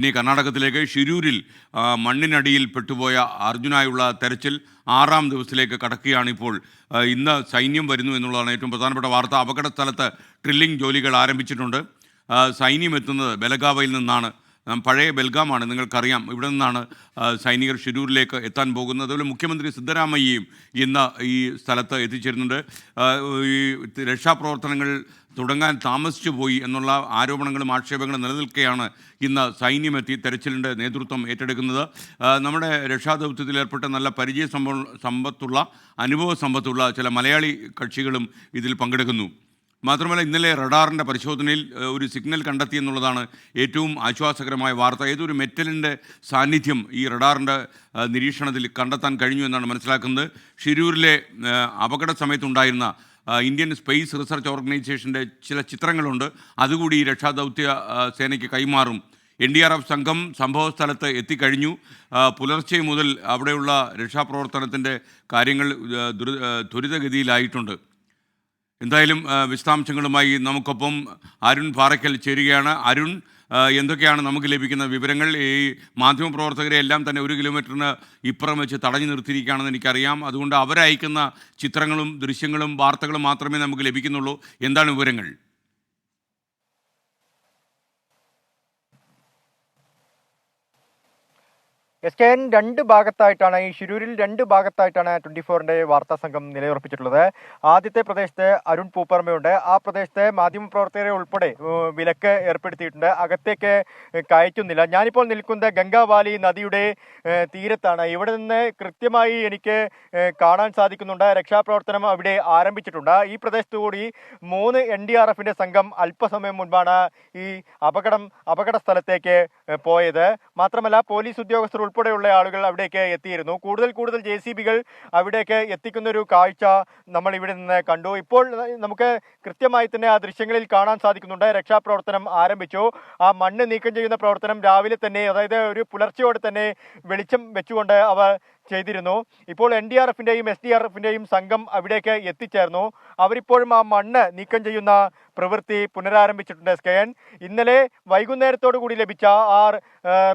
ഇനി കർണാടകത്തിലേക്ക് ഷിരൂരിൽ മണ്ണിനടിയിൽ പെട്ടുപോയ അർജുനായുള്ള തെരച്ചിൽ 6-ാം ദിവസത്തിലേക്ക് കടക്കുകയാണിപ്പോൾ. ഇന്ന് സൈന്യം വരുന്നു എന്നുള്ളതാണ് ഏറ്റവും പ്രധാനപ്പെട്ട വാർത്ത. അപകട സ്ഥലത്ത് ഡ്രില്ലിംഗ് ജോലികൾ ആരംഭിച്ചിട്ടുണ്ട്. സൈന്യം എത്തുന്നത് ബലഗാവയിൽ നിന്നാണ്. പഴയ ബെൽഗാമാണ്, നിങ്ങൾക്കറിയാം. ഇവിടെ നിന്നാണ് സൈനികർ ഷിരൂരിലേക്ക് എത്താൻ പോകുന്നത്. അതുപോലെ മുഖ്യമന്ത്രി സിദ്ധരാമയ്യയും ഇന്ന് ഈ സ്ഥലത്ത് എത്തിച്ചേരുന്നുണ്ട്. ഈ രക്ഷാപ്രവർത്തനങ്ങൾ തുടങ്ങാൻ താമസിച്ചു പോയി എന്നുള്ള ആരോപണങ്ങളും ആക്ഷേപങ്ങളും നിലനിൽക്കെയാണ് ഇന്ന് സൈന്യമെത്തി തെരച്ചിലിൻ്റെ നേതൃത്വം ഏറ്റെടുക്കുന്നത്. നമ്മുടെ രക്ഷാദൗത്യത്തിൽ ഏർപ്പെട്ട നല്ല പരിചയ സമ്പത്തുള്ള അനുഭവ സമ്പത്തുള്ള ചില മലയാളി കക്ഷികളും ഇതിൽ പങ്കെടുക്കുന്നു. മാത്രമല്ല, ഇന്നലെ റഡാറിൻ്റെ പരിശോധനയിൽ ഒരു സിഗ്നൽ കണ്ടെത്തി എന്നുള്ളതാണ് ഏറ്റവും ആശ്വാസകരമായ വാർത്ത. ഏതൊരു മെറ്റലിൻ്റെ സാന്നിധ്യം ഈ റഡാറിൻ്റെ നിരീക്ഷണത്തിൽ കണ്ടെത്താൻ കഴിഞ്ഞു എന്നാണ് മനസ്സിലാക്കുന്നത്. ഷിരൂരിലെ അപകട സമയത്തുണ്ടായിരുന്ന ഇന്ത്യൻ സ്പേസ് റിസർച്ച് ഓർഗനൈസേഷൻ്റെ ചില ചിത്രങ്ങളുണ്ട്. അതുകൂടി ഈ രക്ഷാദൗത്യ സേനയ്ക്ക് കൈമാറും. NDRF സംഘം സംഭവ സ്ഥലത്ത് എത്തിക്കഴിഞ്ഞു. പുലർച്ചെ മുതൽ അവിടെയുള്ള രക്ഷാപ്രവർത്തനത്തിൻ്റെ കാര്യങ്ങൾ ത്വരിതഗതിയിലായിട്ടുണ്ട്. എന്തായാലും വിശദാംശങ്ങളുമായി നമുക്കൊപ്പം അരുൺ പാറയ്ക്കൽ ചേരുകയാണ്. അരുൺ, എന്തൊക്കെയാണ് നമുക്ക് ലഭിക്കുന്ന വിവരങ്ങൾ? ഈ മാധ്യമപ്രവർത്തകരെ എല്ലാം തന്നെ 1 കിലോമീറ്ററിന് ഇപ്പുറം വെച്ച് തടഞ്ഞു നിർത്തിയിരിക്കുകയാണെന്ന് എനിക്കറിയാം. അതുകൊണ്ട് അവരയക്കുന്ന ചിത്രങ്ങളും ദൃശ്യങ്ങളും വാർത്തകളും മാത്രമേ നമുക്ക് ലഭിക്കുന്നുള്ളൂ. എന്താണ് വിവരങ്ങൾ? SKN 2 ഭാഗത്തായിട്ടാണ്, ഈ ഷിരൂരിൽ 2 ഭാഗത്തായിട്ടാണ് 24-ന്റെ വാർത്താ സംഘം നിലയുറപ്പിച്ചിട്ടുള്ളത്. ആദ്യത്തെ പ്രദേശത്ത് അരുൺ പൂപ്പർമയുണ്ട്. ആ പ്രദേശത്തെ മാധ്യമപ്രവർത്തകരെ ഉൾപ്പെടെ വിലക്ക് ഏർപ്പെടുത്തിയിട്ടുണ്ട്. അകത്തേക്ക് കയറ്റുന്നില്ല. ഞാനിപ്പോൾ നിൽക്കുന്നത് ഗംഗാവാലി നദിയുടെ തീരത്താണ്. ഇവിടെ നിന്ന് കൃത്യമായി എനിക്ക് കാണാൻ സാധിക്കുന്നുണ്ട്. രക്ഷാപ്രവർത്തനം അവിടെ ആരംഭിച്ചിട്ടുണ്ട്. ഈ പ്രദേശത്തു കൂടി 3 NDRFന്റെ സംഘം അല്പസമയം മുൻപാണ് ഈ അപകട സ്ഥലത്തേക്ക് പോയത്. മാത്രമല്ല, പോലീസ് ഉദ്യോഗസ്ഥർ ഉൾപ്പെടെയുള്ള ആളുകൾ അവിടേക്ക് എത്തിയിരുന്നു. കൂടുതൽ JCBകൾ അവിടേക്ക് എത്തിക്കുന്ന ഒരു കാഴ്ച നമ്മൾ ഇവിടെ നിന്ന് കണ്ടു. ഇപ്പോൾ നമുക്ക് കൃത്യമായി തന്നെ ആ ദൃശ്യങ്ങളിൽ കാണാൻ സാധിക്കുന്നുണ്ട്. രക്ഷാപ്രവർത്തനം ആരംഭിച്ചു. ആ മണ്ണ് നീക്കം ചെയ്യുന്ന പ്രവർത്തനം രാവിലെ തന്നെ, അതായത് ഒരു പുലർച്ചയോടെ തന്നെ വെളിച്ചം വെച്ചുകൊണ്ട് അവർ ചെയ്തിരുന്നു. ഇപ്പോൾ NDRFന്റെയും SDRFന്റെയും സംഘം അവിടേക്ക് എത്തിച്ചേർന്നു. അവരിപ്പോഴും ആ മണ്ണ് നീക്കം ചെയ്യുന്ന പ്രവൃത്തി പുനരാരംഭിച്ചിട്ടുണ്ട്. SKN ഇന്നലെ വൈകുന്നേരത്തോടു കൂടി ലഭിച്ച ആ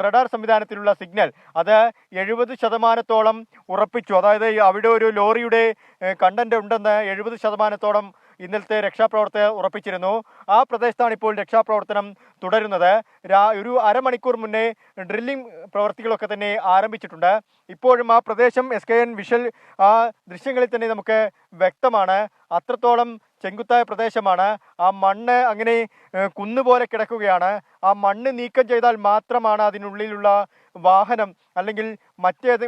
റഡാർ സംവിധാനത്തിലുള്ള സിഗ്നൽ അത് 70% ഉറപ്പിച്ചു. അതായത് അവിടെ ഒരു ലോറിയുടെ കണ്ടന്റ് ഉണ്ടെന്ന് 70% ഇന്നലത്തെ രക്ഷാപ്രവർത്തകർ ഉറപ്പിച്ചിരുന്നു. ആ പ്രദേശത്താണ് ഇപ്പോൾ രക്ഷാപ്രവർത്തനം തുടരുന്നത്. ഒരു അരമണിക്കൂർ മുന്നേ ഡ്രില്ലിംഗ് പ്രവൃത്തികളൊക്കെ തന്നെ ആരംഭിച്ചിട്ടുണ്ട്. ഇപ്പോഴും ആ പ്രദേശം SKN വിഷ്വൽ ആ ദൃശ്യങ്ങളിൽ തന്നെ നമുക്ക് വ്യക്തമാണ്. അത്രത്തോളം ചെങ്കുത്തായ പ്രദേശമാണ്. ആ മണ്ണ് അങ്ങനെ കുന്നുപോലെ കിടക്കുകയാണ്. ആ മണ്ണ് നീക്കം ചെയ്താൽ മാത്രമാണ് അതിനുള്ളിലുള്ള വാഹനം അല്ലെങ്കിൽ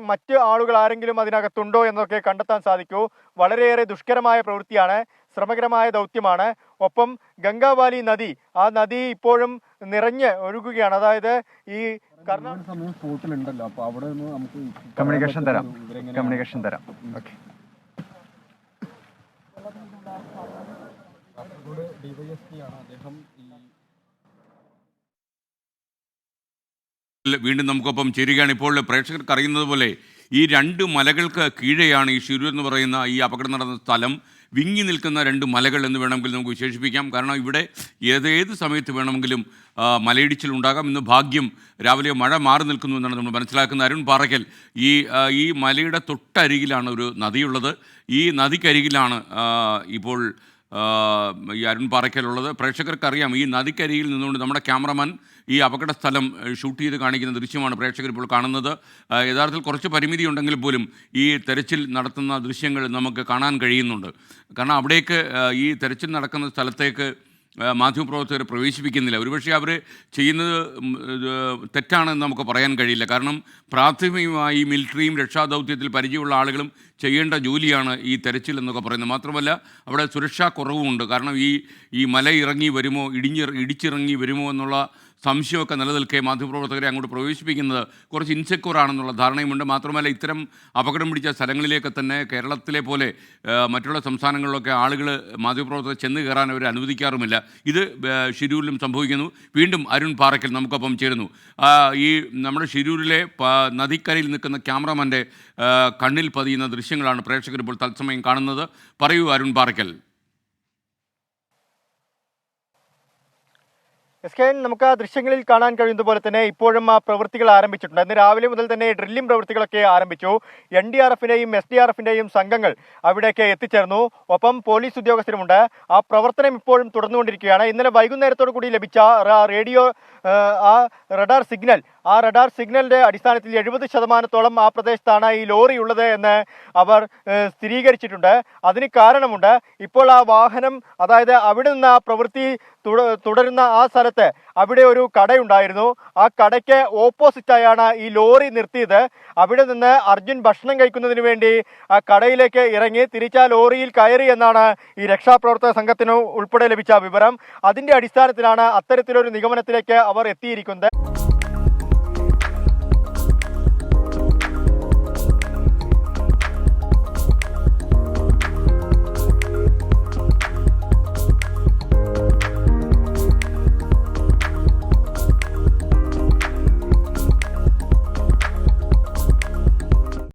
മറ്റ് ആളുകൾ ആരെങ്കിലും അതിനകത്തുണ്ടോ എന്നൊക്കെ കണ്ടെത്താൻ സാധിക്കൂ. വളരെയേറെ ദുഷ്കരമായ പ്രവൃത്തിയാണ്, ശ്രമകരമായ ദൗത്യമാണ്. ഒപ്പം ഗംഗാവാലി നദി, ആ നദി ഇപ്പോഴും നിറഞ്ഞ് ഒഴുകുകയാണ്. അതായത് ഈ കമ്മ്യൂണിക്കേഷൻ തരാം. ഓക്കെ. വീണ്ടും നമുക്കൊപ്പം ചേരുകയാണ്. ഇപ്പോൾ പ്രേക്ഷകർക്ക് അറിയുന്നത് പോലെ ഈ 2 മലകൾക്ക് കീഴെയാണ് ഈ ഷിരൂർ എന്ന് പറയുന്ന ഈ അപകടം നടന്ന സ്ഥലം. വിങ്ങി നിൽക്കുന്ന 2 മലകൾ എന്ന് വേണമെങ്കിൽ നമുക്ക് വിശേഷിപ്പിക്കാം. കാരണം ഇവിടെ ഏത് സമയത്ത് വേണമെങ്കിലും മലയിടിച്ചിലുണ്ടാകാം. ഇന്ന് ഭാഗ്യം രാവിലെ മഴ മാറി നിൽക്കുന്നു എന്നാണ് നമ്മൾ മനസ്സിലാക്കുന്നത്. അരുൺ പാറയ്ക്കൽ, ഈ മലയുടെ തൊട്ടരികിലാണ് ഒരു നദിയുള്ളത്. ഈ നദിക്കരികിലാണ് ഇപ്പോൾ ഈ അരുൺ പാറയ്ക്കലുള്ളത്. പ്രേക്ഷകർക്കറിയാം, ഈ നദിക്കരിയിൽ നിന്നുകൊണ്ട് നമ്മുടെ ക്യാമറമാൻ ഈ അപകട സ്ഥലം ഷൂട്ട് ചെയ്ത് കാണിക്കുന്ന ദൃശ്യമാണ് പ്രേക്ഷകർ ഇപ്പോൾ കാണുന്നത്. യഥാർത്ഥത്തിൽ കുറച്ച് പരിമിതി ഉണ്ടെങ്കിൽ പോലും ഈ തെരച്ചിൽ നടത്തുന്ന ദൃശ്യങ്ങൾ നമുക്ക് കാണാൻ കഴിയുന്നുണ്ട്. കാരണം അവിടേക്ക് ഈ തെരച്ചിൽ നടക്കുന്ന സ്ഥലത്തേക്ക് മാധ്യമപ്രവർത്തകരെ പ്രവേശിപ്പിക്കുന്നില്ല. ഒരുപക്ഷെ അവർ ചെയ്യുന്നത് തെറ്റാണെന്ന് നമുക്ക് പറയാൻ കഴിയില്ല. കാരണം പ്രാഥമികമായി മിലിറ്ററിയും രക്ഷാദൗത്യത്തിൽ പരിചയമുള്ള ആളുകളും ചെയ്യേണ്ട ജോലിയാണ് ഈ തെരച്ചിൽ എന്നൊക്കെ പറയുന്നത്. മാത്രമല്ല, അവിടെ സുരക്ഷാ കുറവുമുണ്ട്. കാരണം ഈ മല ഇറങ്ങി വരുമോ, ഇടിച്ചിറങ്ങി വരുമോ എന്നുള്ള സംശയമൊക്കെ നിലനിൽക്കെ മാധ്യമപ്രവർത്തകരെ അങ്ങോട്ട് പ്രവേശിപ്പിക്കുന്നത് കുറച്ച് ഇൻസെക്യൂർ ആണെന്നുള്ള ധാരണയുമുണ്ട്. മാത്രമല്ല, ഇത്തരം അപകടം പിടിച്ച സ്ഥലങ്ങളിലേക്ക് തന്നെ കേരളത്തിലെ പോലെ മറ്റുള്ള സംസ്ഥാനങ്ങളിലൊക്കെ ആളുകൾ മാധ്യമപ്രവർത്തകർ ചെന്ന് കയറാൻ അവർ അനുവദിക്കാറുമില്ല. ഇത് ഷിരൂരിലും സംഭവിക്കുന്നു. വീണ്ടും അരുൺ പാറയ്ക്കൽ നമുക്കൊപ്പം ചേരുന്നു. ഈ നമ്മുടെ ഷിരൂരിലെ നദിക്കരയിൽ നിൽക്കുന്ന ക്യാമറമാൻ്റെ കണ്ണിൽ പതിയുന്ന ദൃശ്യങ്ങളാണ് പ്രേക്ഷകർ ഇപ്പോൾ തത്സമയം കാണുന്നത്. പറയൂ അരുൺ പാറയ്ക്കൽ. എസ്കേൻ, നമുക്ക് ആ ദൃശ്യങ്ങളിൽ കാണാൻ കഴിയുന്നത് പോലെ തന്നെ ഇപ്പോഴും ആ പ്രവൃത്തികൾ ആരംഭിച്ചിട്ടുണ്ട്. ഇന്ന് രാവിലെ മുതൽ തന്നെ ഡ്രില്ലിംഗ് പ്രവൃത്തികളൊക്കെ ആരംഭിച്ചു. NDRFിന്റെയും SDRFിന്റെയും സംഘങ്ങൾ അവിടേക്ക് എത്തിച്ചേർന്നു. ഒപ്പം പോലീസ് ഉദ്യോഗസ്ഥരുമുണ്ട്. ആ പ്രവർത്തനം ഇപ്പോഴും തുടർന്നുകൊണ്ടിരിക്കുകയാണ്. ഇന്നലെ വൈകുന്നേരത്തോടു കൂടി ലഭിച്ച റേഡിയോ റഡാർ സിഗ്നലിന്റെ അടിസ്ഥാനത്തിൽ 70% ആ പ്രദേശത്താണ് ഈ ലോറി ഉള്ളത് എന്ന് അവർ സ്ഥിരീകരിച്ചിട്ടുണ്ട്. അതിന് കാരണമുണ്ട്. ഇപ്പോൾ ആ വാഹനം, അതായത് അവിടെ നിന്ന് ആ പ്രവൃത്തി തുടരുന്ന ആ സ്ഥലത്ത് അവിടെ ഒരു കടയുണ്ടായിരുന്നു. ആ കടയ്ക്ക് ഓപ്പോസിറ്റായാണ് ഈ ലോറി നിർത്തിയത്. അവിടെ നിന്ന് അർജുൻ ഭക്ഷണം കഴിക്കുന്നതിന് വേണ്ടി ആ കടയിലേക്ക് ഇറങ്ങി തിരിച്ച് ആ ലോറിയിൽ കയറി എന്നാണ് ഈ രക്ഷാപ്രവർത്തക സംഘത്തിന് ഉൾപ്പെടെ ലഭിച്ച വിവരം. അതിന്റെ അടിസ്ഥാനത്തിലാണ് അത്തരത്തിലൊരു നിഗമനത്തിലേക്ക് അവർ എത്തിയിരിക്കുന്നത്.